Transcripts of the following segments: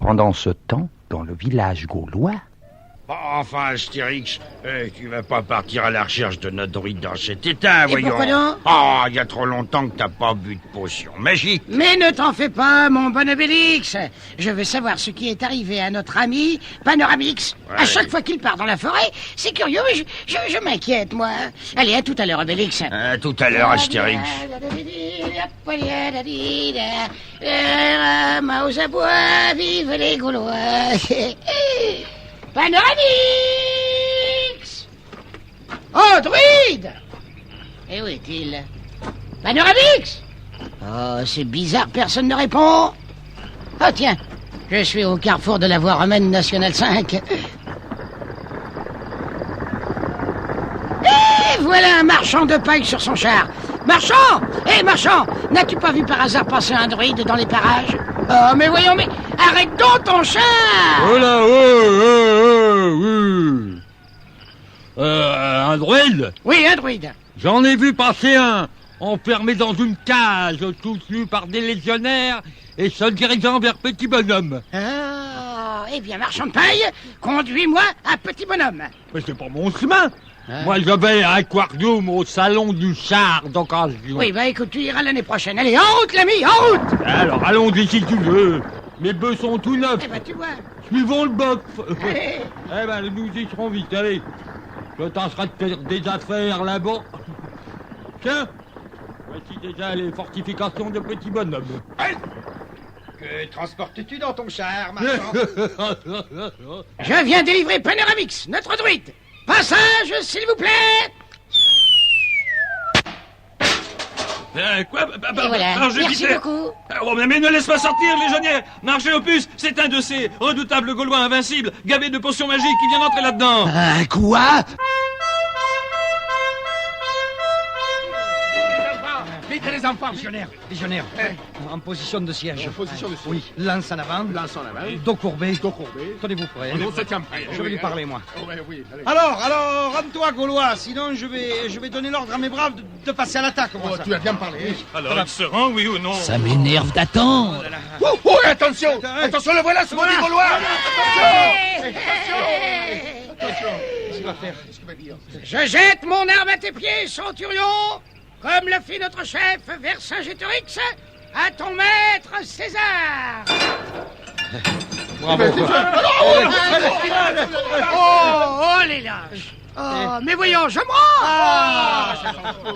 Pendant ce temps, dans le village gaulois... Bon, enfin, Astérix, tu vas pas partir à la recherche de notre druide dans cet état, voyons. Pourquoi non? Oh, il y a trop longtemps que t'as pas bu de potion magique. Mais ne t'en fais pas, mon bon Obélix. Je veux savoir ce qui est arrivé à notre ami Panoramix. Ouais. À chaque fois qu'il part dans la forêt, c'est curieux, mais je m'inquiète, moi. Allez, à tout à l'heure, Obélix. À tout à l'heure, Astérix. Aux abois, vive les Gaulois. Panoramix! Oh, druide! Et où est-il? Panoramix! Oh, c'est bizarre, personne ne répond. Oh, tiens, je suis au carrefour de la voie romaine nationale 5. Et voilà un marchand de paille sur son char. Marchand! Hé, marchand! N'as-tu pas vu par hasard passer un druide dans les parages? Oh, mais voyons, mais arrête donc ton char! Oh là, oui. Un druide? Oui, un druide. J'en ai vu passer un, enfermé dans une cage, soutenu par des légionnaires et se dirigeant vers Petit Bonhomme. Ah, eh bien, marchand de paille, conduis-moi à Petit Bonhomme. Mais c'est pas mon chemin. Moi, je vais à Aquarium, au salon du char d'occasion. Oui, bah écoute, tu iras l'année prochaine. Allez, en route, l'ami, en route! Alors, allons-y si tu veux. Mes bœufs sont tout neufs. Eh ben, tu vois. Suivons le bof. Allez. Eh ben, nous y serons vite, allez. Le temps sera de faire des affaires là-bas. Tiens, voici déjà les fortifications de Petit Bonhomme. Que transportes-tu dans ton char, marchand? Je viens délivrer Panoramix, notre druide. Passage, s'il vous plaît! Quoi? Et voilà, merci beaucoup. Oh, mais ne laisse pas sortir, légionnaire! Marchez Opus, c'est un de ces redoutables Gaulois invincibles, gavé de potions magiques qui vient d'entrer là-dedans! Quoi? Vite les enfants, légionnaire. En position de siège. Oui, lance en avant. Dos courbé. Tenez-vous prêts. Je vais lui parler, moi. Alors, rends-toi, Gaulois, sinon je vais donner l'ordre à mes braves de passer à l'attaque. Tu as bien parlé. Alors, il se rend, oui ou non? Ça m'énerve d'attendre. Oh, attention, le voilà, ce maudit Gaulois. Attention. Qu'est-ce qu'il va faire? Je jette mon arme à tes pieds, centurion, comme le fit notre chef Vercingétorix, à ton maître César. Bravo. Oh, les lâches. Oh, mais voyons, je me rends.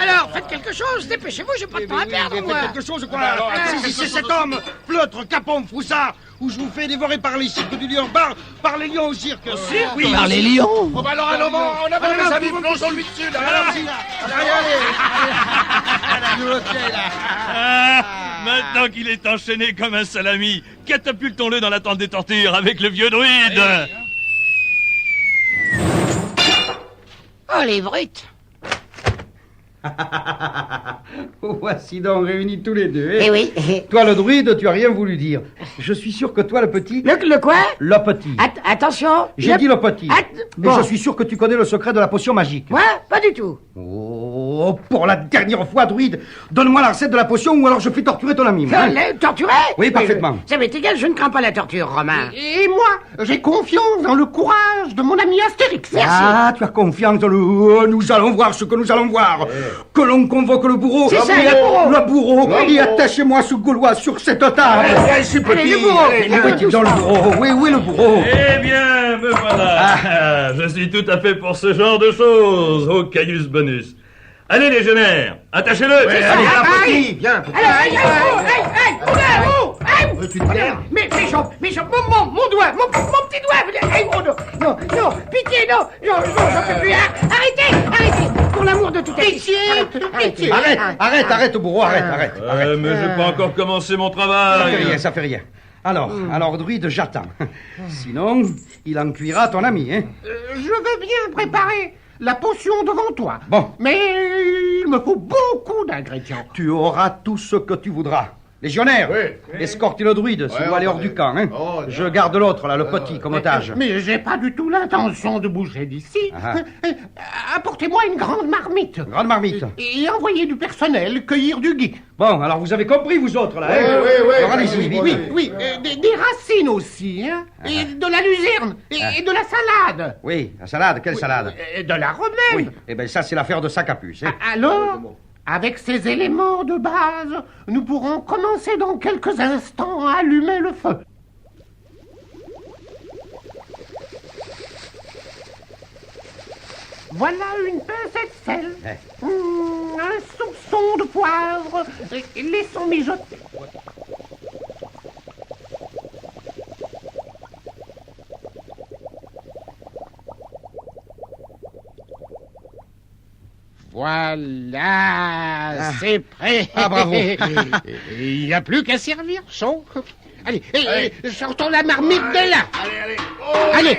Alors, faites quelque chose, dépêchez-vous, j'ai pas de temps à perdre, moi. Quelque chose, quoi. Si c'est cet homme, pleutre, capon, froussard, où je vous fais dévorer par les cirques du lion, par les lions au cirque. Oui. Par les lions. Oh, bah alors, allons, on a les amis, plongeons-lui dessus, là. Maintenant qu'il est enchaîné comme un salami, catapultons-le dans la tente des tortures avec le vieux druide! Oh, les brutes. Voici donc réunis tous les deux. Eh oui. Toi, le druide, tu as rien voulu dire. Je suis sûr que toi, le petit... Le quoi? Le petit. Attention. J'ai dit le petit. Mais bon. je suis sûr que tu connais le secret de la potion magique. Moi, pas du tout. Oh, pour la dernière fois, druide, donne-moi la recette de la potion ou alors je fais torturer ton ami. moi. Torturer? Oui, parfaitement. Ça m'est égal, je ne crains pas la torture, Romain. Et moi, j'ai confiance dans le courage de mon ami Astérix. Ah, tu as confiance dans le... Oh, nous allons voir ce que nous allons voir. Que l'on convoque le bourreau. C'est ça, Et le bourreau. Le bourreau. Et attachez-moi ce Gaulois sur cette table. Allez, le bourreau. Le petit dans le bourreau. Oui, le bourreau. Eh bien, me voilà! Je suis tout à fait pour ce genre de choses, au Caius Bonus. Allez, légionnaire, attachez-le! Allez, petit, viens. Tu te perds. Mais mon doigt, mon petit doigt. Non, pitié, non, j'en peux plus. Arrêtez, pour l'amour de tout pitié. Arrête, bourreau, arrête. Mais j'ai pas encore commencé mon travail. Ça fait rien. Alors, druide, j'attends. Sinon, il en cuira ton ami, hein. Je veux bien préparer la potion devant toi. Bon. Mais il me faut beaucoup d'ingrédients. Tu auras tout ce que tu voudras. Légionnaire, escortez le druide s'il doit aller hors du camp. Hein. Je garde l'autre, là, le petit, comme otage. Mais j'ai pas du tout l'intention de bouger d'ici. Apportez-moi une grande marmite. Grande marmite. Et envoyez du personnel cueillir du gui. Bon, alors vous avez compris, vous autres, là, hein? Alors allez-y, vite, vite. Oui, des racines aussi, hein. Et de la luzerne. Et de la salade. Oui, la salade, quelle salade? Et de la romaine. Oui, eh bien ça, c'est l'affaire de sac à puce. Hein. Alors, avec ces éléments de base, nous pourrons commencer dans quelques instants à allumer le feu. Voilà une pincée de sel, un soupçon de poivre, et laissons mijoter. Voilà, c'est prêt. Ah, bravo. Il n'y a plus qu'à servir chaud. Allez, sortons la marmite de là. Allez,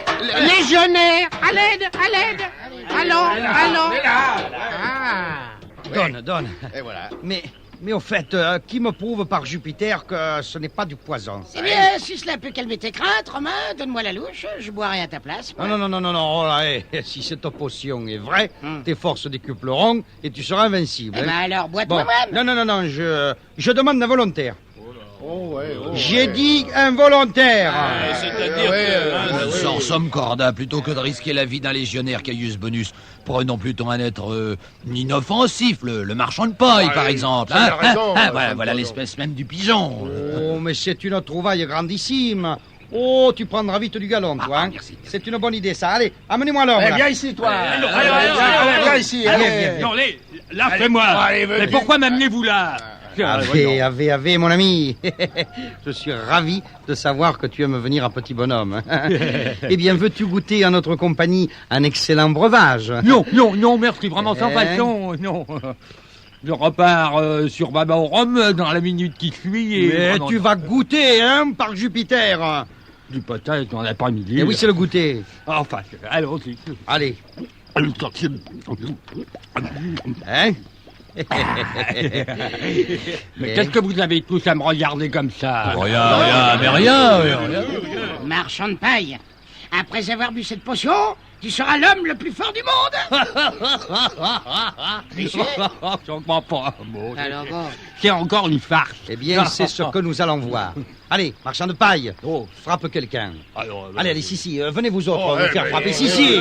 légionnaire, à l'aide. Allons. Donne. Et voilà. Mais au fait, qui me prouve par Jupiter que ce n'est pas du poison? Eh bien, si cela peut calmer tes craintes, Romain, donne-moi la louche, je boirai à ta place. moi. Non, oh là, si cette potion est vraie, tes forces décupleront et tu seras invincible. Eh hein. ben alors, bois Bon, toi-même. non, je demande un volontaire. J'ai dit un volontaire. Nous en sommes corda, plutôt que de risquer la vie d'un légionnaire Caius Bonus. Prenons plutôt un être inoffensif, le marchand de paille, par exemple. Voilà l'espèce même du pigeon. Oh, mais c'est une trouvaille grandissime. Oh, tu prendras vite du galon, toi. Hein. Merci. C'est une bonne idée, ça. Allez, amenez-moi l'homme. Viens ici, toi. Viens ici. Non, là, fais-moi. Mais pourquoi m'amenez-vous là? Ave, mon ami. Je suis ravi de savoir que tu aimes venir à Petit Bonhomme. Eh bien, veux-tu goûter à notre compagnie un excellent breuvage? Non, merci, vraiment sans passion, non. Je repars sur Baba au Rhum dans la minute qui suit et... Mais tu vas goûter, hein, par Jupiter. Du peut-être dans l'après-midi. Eh oui, c'est le goûter. Enfin, allons-y. Allez. Hein? Mais qu'est-ce que vous avez tous à me regarder comme ça? Rien. Marchand de paille, après avoir bu cette potion, tu seras l'homme le plus fort du monde. Je comprends pas. Bon, Alors bon. c'est encore une farce. Eh bien, c'est ce que nous allons voir. Allez, marchand de paille, frappe quelqu'un. Allez, si, venez vous autres me faire frapper. Si,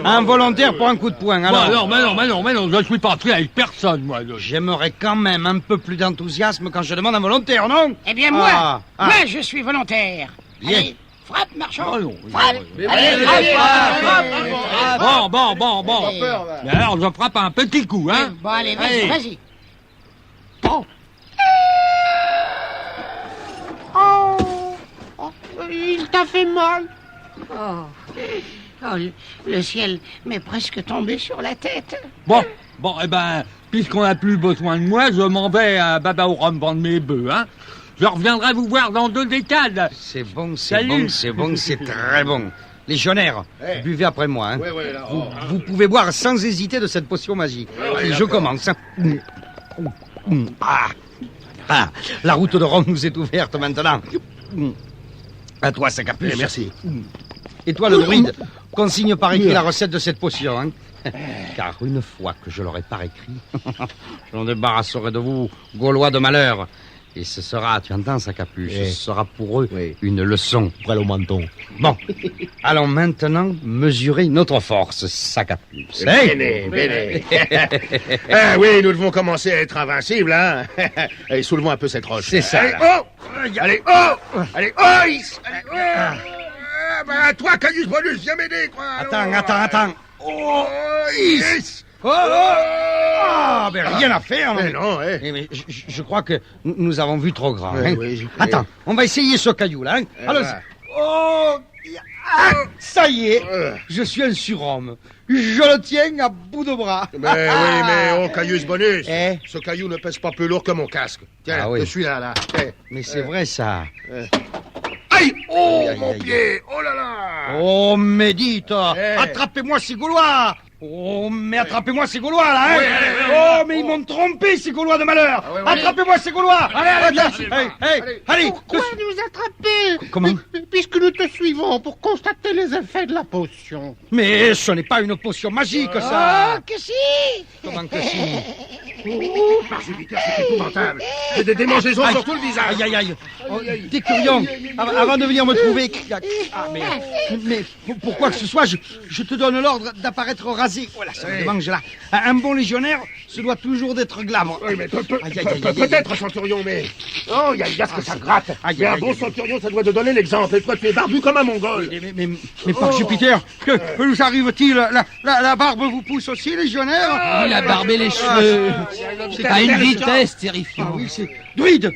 un volontaire pour un coup de poing. Alors. Mais non, je suis pas pris avec personne, moi. J'aimerais quand même un peu plus d'enthousiasme quand je demande un volontaire, non? Eh bien, moi, je suis volontaire. Bien. Allez, frappe, marchand. Frappe. Bon. Mais alors, je frappe un petit coup, hein. Bon, allez, vas-y. Il t'a fait mal. Le ciel m'est presque tombé sur la tête. Bon, eh ben, puisqu'on n'a plus besoin de moi, je m'en vais à Baba au Rhum vendre mes bœufs, hein. Je reviendrai vous voir dans 2 décades. C'est bon, Salut. c'est très bon. Légionnaire, buvez après moi. Hein. Vous pouvez boire sans hésiter de cette potion magique. Et je commence. La route de Rome nous est ouverte maintenant. À toi, sac à puce. Merci. Et toi, le druide, consigne par écrit la recette de cette potion. Hein. Car une fois que je l'aurai par écrit, je m'en débarrasserai de vous, Gaulois de malheur. Et ce sera, tu entends, sac à puce, ce sera pour eux une leçon. Près le menton. Bon, allons maintenant mesurer notre force, sac à puce. Bene. Oui, nous devons commencer à être invincibles, hein. Allez, soulevons un peu cette roche. C'est ça. Allez, toi, Caius Bonus, viens m'aider, quoi. Attends. Ben rien à faire. Mais non, Mais je crois que nous avons vu trop grand. Hein. Oui. Attends, on va essayer ce caillou-là. Hein. Alors, ça y est, je suis un surhomme. Je le tiens à bout de bras. Mais Caius Bonus, Eh ce caillou ne pèse pas plus lourd que mon casque. Tiens, je suis là. Mais c'est vrai, ça. Aïe! Aïe, Mon aïe. pied! Oh là là! Oh, médite! Attrapez-moi ces Gaulois! Oh, mais attrapez-moi ces Gaulois, là, hein. Oh, mais ils m'ont trompé, ces Gaulois de malheur. Attrapez-moi ces Gaulois. Allez. Pourquoi nous attraper? Comment? Puisque nous te suivons pour constater les effets de la potion. Mais ce n'est pas une potion magique, ça. Oh, que si! Comment que si? Par Jupiter, c'est épouvantable. J'ai des démangeaisons sur tout le visage. Aïe. Oh, Décurion, avant de venir me trouver... Ah, mais pourquoi que ce soit, je te donne l'ordre d'apparaître rasé. Voilà, ça me mange là. Un bon légionnaire se doit toujours d'être glabre. Oui, mais peut-être, centurion, mais... Oh, il y a ce que ça gratte. Mais un bon centurion, ça doit te donner l'exemple. Et toi, tu es barbu comme un mongol. Mais par Jupiter, que nous arrive-t-il? La barbe vous pousse aussi, légionnaire? Il a barbé les cheveux. C'est à une vitesse terrifiante. Ah oui, c'est... Druide,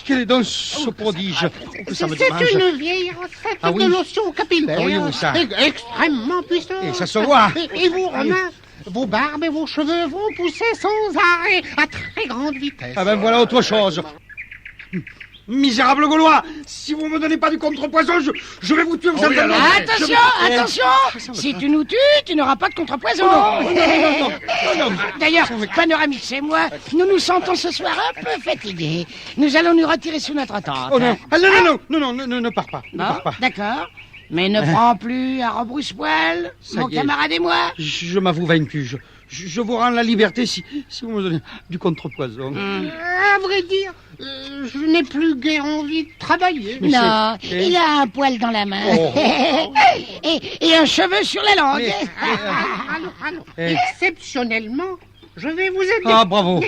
quel est donc ce prodige? Ça me démange. C'est une vieille recette de lotion capillaire. Oui, ça. Extrêmement puissante. Et ça se voit. Et vous, Romain, vos barbes et vos cheveux vont pousser sans arrêt, à très grande vitesse. Ah ben voilà autre chose. Misérable Gaulois, si vous me donnez pas du contrepoison, je vais vous tuer. Vous entendez? Attention! Si tu nous tues, tu n'auras pas de contrepoison. Non. D'ailleurs, Panoramix et moi, nous nous sentons ce soir un peu fatigués. Nous allons nous retirer sous notre tente. Oh non, non, ne pars pas. Ne pars pas. D'accord. Mais ne prends plus à rebrousse-poil, mon camarade et moi. Je m'avoue vaincu. Je vous rends la liberté si vous me donnez du contrepoison. À vrai dire, je n'ai plus guère envie de travailler. Non, il a un poil dans la main. et un cheveu sur la langue. Allons. Exceptionnellement, je vais vous aider. Ah, bravo.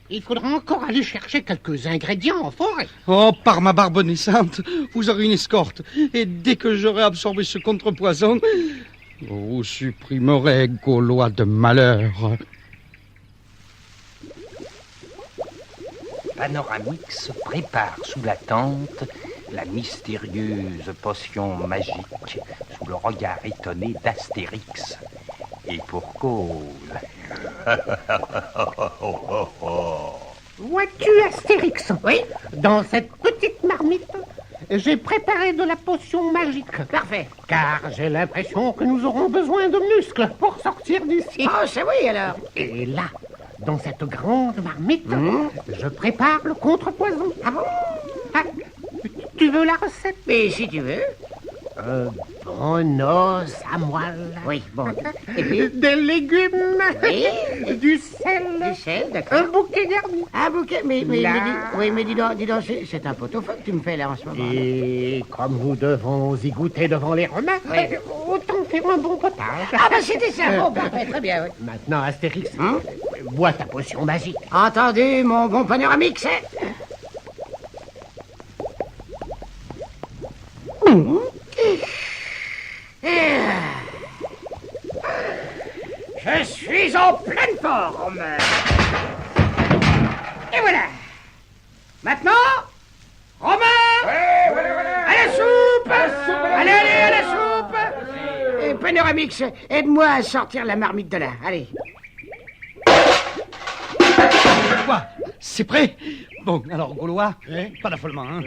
Il faudra encore aller chercher quelques ingrédients en forêt. Oh, par ma barbe naissante, vous aurez une escorte. Et dès que j'aurai absorbé ce contrepoison, vous supprimerez, Gaulois de malheur. Panoramix prépare sous la tente la mystérieuse potion magique sous le regard étonné d'Astérix. Et pour cause... Vois-tu, Astérix? Oui. Dans cette petite marmite, j'ai préparé de la potion magique. Parfait. Car j'ai l'impression que nous aurons besoin de muscles pour sortir d'ici. Oh, c'est oui alors. Et là, dans cette grande marmite, je prépare le contrepoison. Ah bon? Ah, tu veux la recette? Mais si tu veux. Bon os à moelle. Oui, bon. Et puis? Des légumes. Oui. Du sel. Du sel, d'accord. Un bouquet garni. Un bouquet, mais dis donc, c'est un pot-au-feu que tu me fais là en ce moment. Et comme nous devons y goûter devant les Romains, autant faire un bon potage. Ah ben c'était ça, bon, parfait, très bien, oui. Maintenant, Astérix, bois ta potion magique. Entendu, mon bon Panoramix. Je suis en pleine forme. Et voilà. Maintenant, Romain, à la soupe. Allez, à la soupe. Et Panoramix, aide-moi à sortir la marmite de là. Allez. Quoi? C'est prêt? Bon, alors, Gaulois, pas d'affolement, hein?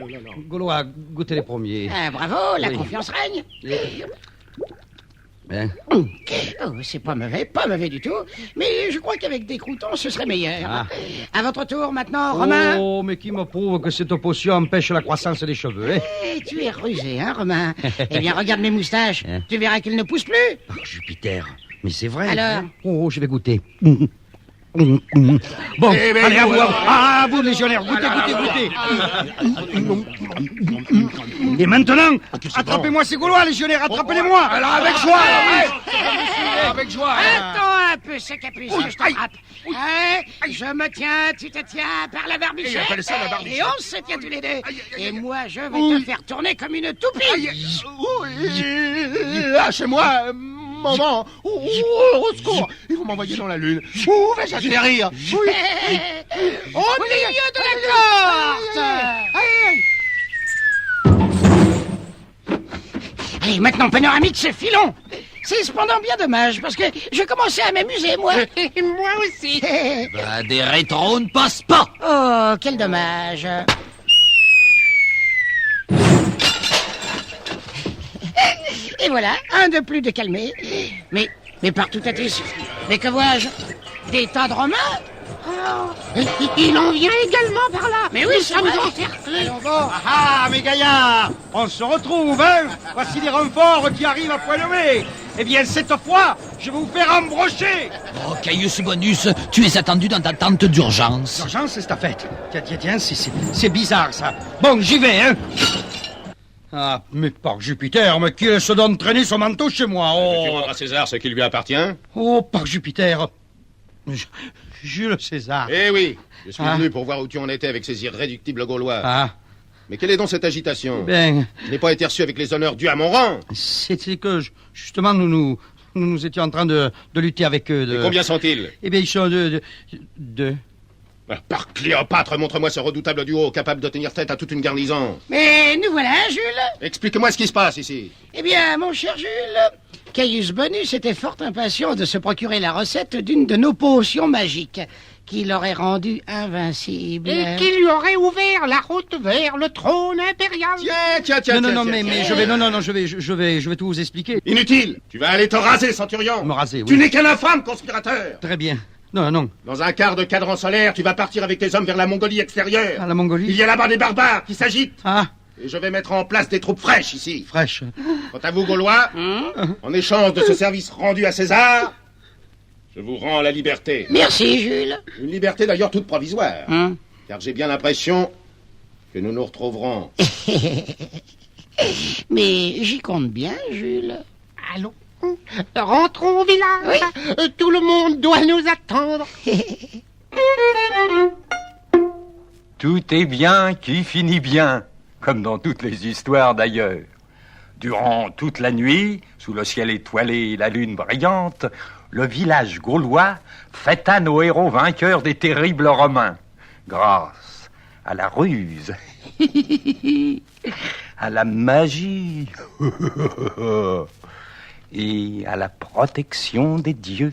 Gaulois, goûtez les premiers. Ah, bravo, la confiance règne. Oh, c'est pas mauvais du tout. Mais je crois qu'avec des croutons, ce serait meilleur. À votre tour maintenant, Romain. Oh, mais qui me prouve que cette potion empêche la croissance des cheveux, hein? Tu es rusé, hein, Romain? Eh bien, regarde mes moustaches. Tu verras qu'ils ne poussent plus. Oh, Jupiter, mais c'est vrai. Alors? Oh, je vais goûter. Bon, allez, à vous, légionnaire, goûtez. Et maintenant, attrapez-moi ces Gaulois, légionnaire, attrapez-les-moi. Alors, avec joie, avec joie. Attends un peu, c'est capucin, je t'attrape. Je me tiens, tu te tiens par la barbichette. Et on se tient tous les deux. Et moi, je vais te faire tourner comme une toupie. Lâchez-moi, maman. Au secours. Ils vont m'envoyer dans la lune. Où vais-je atterrir? Au milieu de la corde. Allez, maintenant, Panoramix, filons. C'est cependant bien dommage, parce que je commençais à m'amuser, moi. Et moi aussi. Des rétros ne passent pas. Oh, quel dommage. Et voilà, un de plus de calmé. Mais Mais partout à tes... Mais que vois-je? Des tas de Romains? Il en vient également par là. Mais oui, ça vous encercle. Ah, mes gaillards, on se retrouve, hein? Voici les renforts qui arrivent à point nommé. Eh bien, cette fois, je vais vous faire embrocher. Oh, Caius Bonus, tu es attendu dans ta tente d'urgence. L'urgence, c'est ta fête. Tiens, c'est bizarre, ça. Bon, j'y vais, hein? Ah, mais par Jupiter, mais qui se donne traîner son manteau chez moi? Tu rends à César ce qui lui appartient? Oh, par Jupiter. Jules César. Eh oui, je suis venu pour voir où tu en étais avec ces irréductibles Gaulois. Ah. Mais quelle est donc cette agitation? Ben, Je n'ai pas été reçu avec les honneurs dus à mon rang. c'est que, justement, nous étions en train de lutter avec eux. Et combien sont-ils? Eh bien, ils sont deux. Par Cléopâtre, montre-moi ce redoutable duo capable de tenir tête à toute une garnison. Mais nous voilà, Jules. Explique-moi ce qui se passe ici. Eh bien, mon cher Jules, Caius Bonus était fort impatient de se procurer la recette d'une de nos potions magiques qui l'aurait rendu invincible. Et qui lui aurait ouvert la route vers le trône impérial. Tiens. Non, mais je vais tout vous expliquer. Inutile. Tu vas aller te raser, centurion. Me raser, oui. Tu n'es qu'un infâme conspirateur. Très bien. Non. Dans un quart de cadran solaire, tu vas partir avec tes hommes vers la Mongolie extérieure. Ah, la Mongolie? Il y a là-bas des barbares qui s'agitent. Ah. Et je vais mettre en place des troupes fraîches ici. Fraîches. Quant à vous, Gaulois, en échange de ce service rendu à César, je vous rends la liberté. Merci, Jules. Une liberté d'ailleurs toute provisoire. Car j'ai bien l'impression que nous nous retrouverons. Mais j'y compte bien, Jules. Allons, rentrons au village. Oui. Tout le monde doit nous attendre. Tout est bien qui finit bien, comme dans toutes les histoires d'ailleurs. Durant toute la nuit, sous le ciel étoilé et la lune brillante, le village gaulois fêta nos héros vainqueurs des terribles Romains, grâce à la ruse, à la magie et à la protection des dieux.